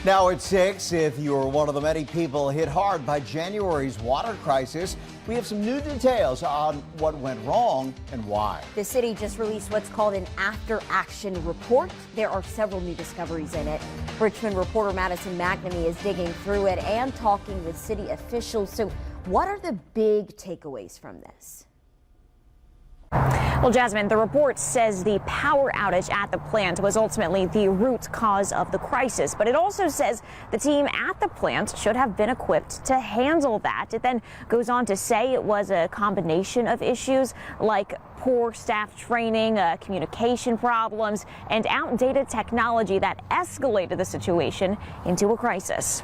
Now at 6, if you're one of the many people hit hard by January's water crisis, we have some new details on what went wrong and why. The city just released what's called an after-action report. There are several new discoveries in it. Richmond reporter Madison McNamee is digging through it and talking with city officials. So what are the big takeaways from this? Well, Jasmine, the report says the power outage at the plant was ultimately the root cause of the crisis, but it also says the team at the plant should have been equipped to handle that. It then goes on to say it was a combination of issues like poor staff training, communication problems, and outdated technology that escalated the situation into a crisis.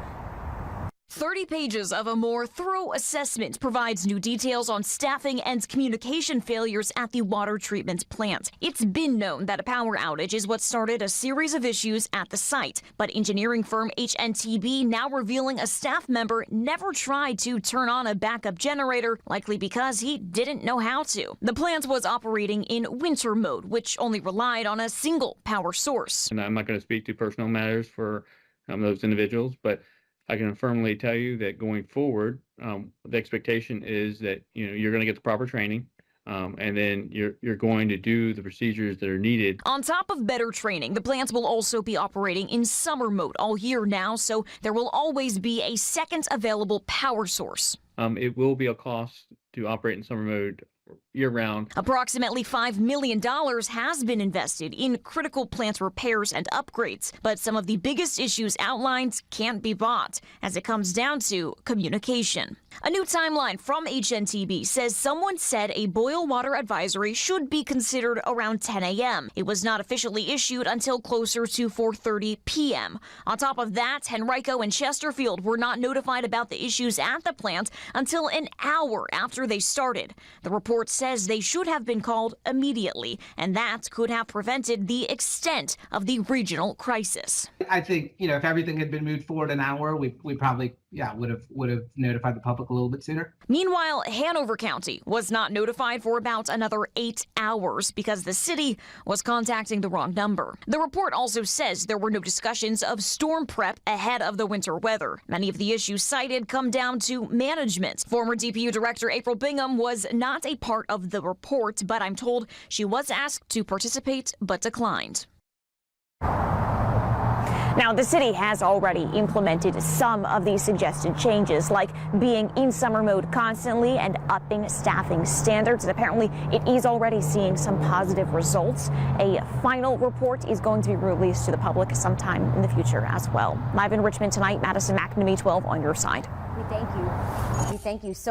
30 pages of a more thorough assessment provides new details on staffing and communication failures at the water treatment plant. It's been known that a power outage is what started a series of issues at the site, but engineering firm HNTB now revealing a staff member never tried to turn on a backup generator, likely because he didn't know how to. The plant was operating in winter mode, which only relied on a single power source. And I'm not going to speak to personal matters for those individuals, but I can firmly tell you that going forward, the expectation is that you're going to get the proper training, and then you're going to do the procedures that are needed. On top of better training, the plants will also be operating in summer mode all year now, so there will always be a second available power source. It will be a cost to operate in summer mode year-round. Approximately $5 million has been invested in critical plant repairs and upgrades, but some of the biggest issues outlined can't be bought, as it comes down to communication. A new timeline from HNTB says someone said a boil water advisory should be considered around 10 a.m. It was not officially issued until closer to 4:30 p.m. On top of that, Henrico and Chesterfield were not notified about the issues at the plant until an hour after they started. The report says they should have been called immediately, and that could have prevented the extent of the regional crisis. I think, if everything had been moved forward an hour, we probably would have notified the public a little bit sooner. Meanwhile, Hanover County was not notified for about another 8 hours because the city was contacting the wrong number. The report also says there were no discussions of storm prep ahead of the winter weather. Many of the issues cited come down to management. Former DPU Director April Bingham was not a part of the report, but I'm told she was asked to participate but declined. Now, the city has already implemented some of these suggested changes, like being in summer mode constantly and upping staffing standards. And apparently, it is already seeing some positive results. A final report is going to be released to the public sometime in the future as well. Live in Richmond tonight, Madison McNamee, 12 on your side. We thank you. We thank you so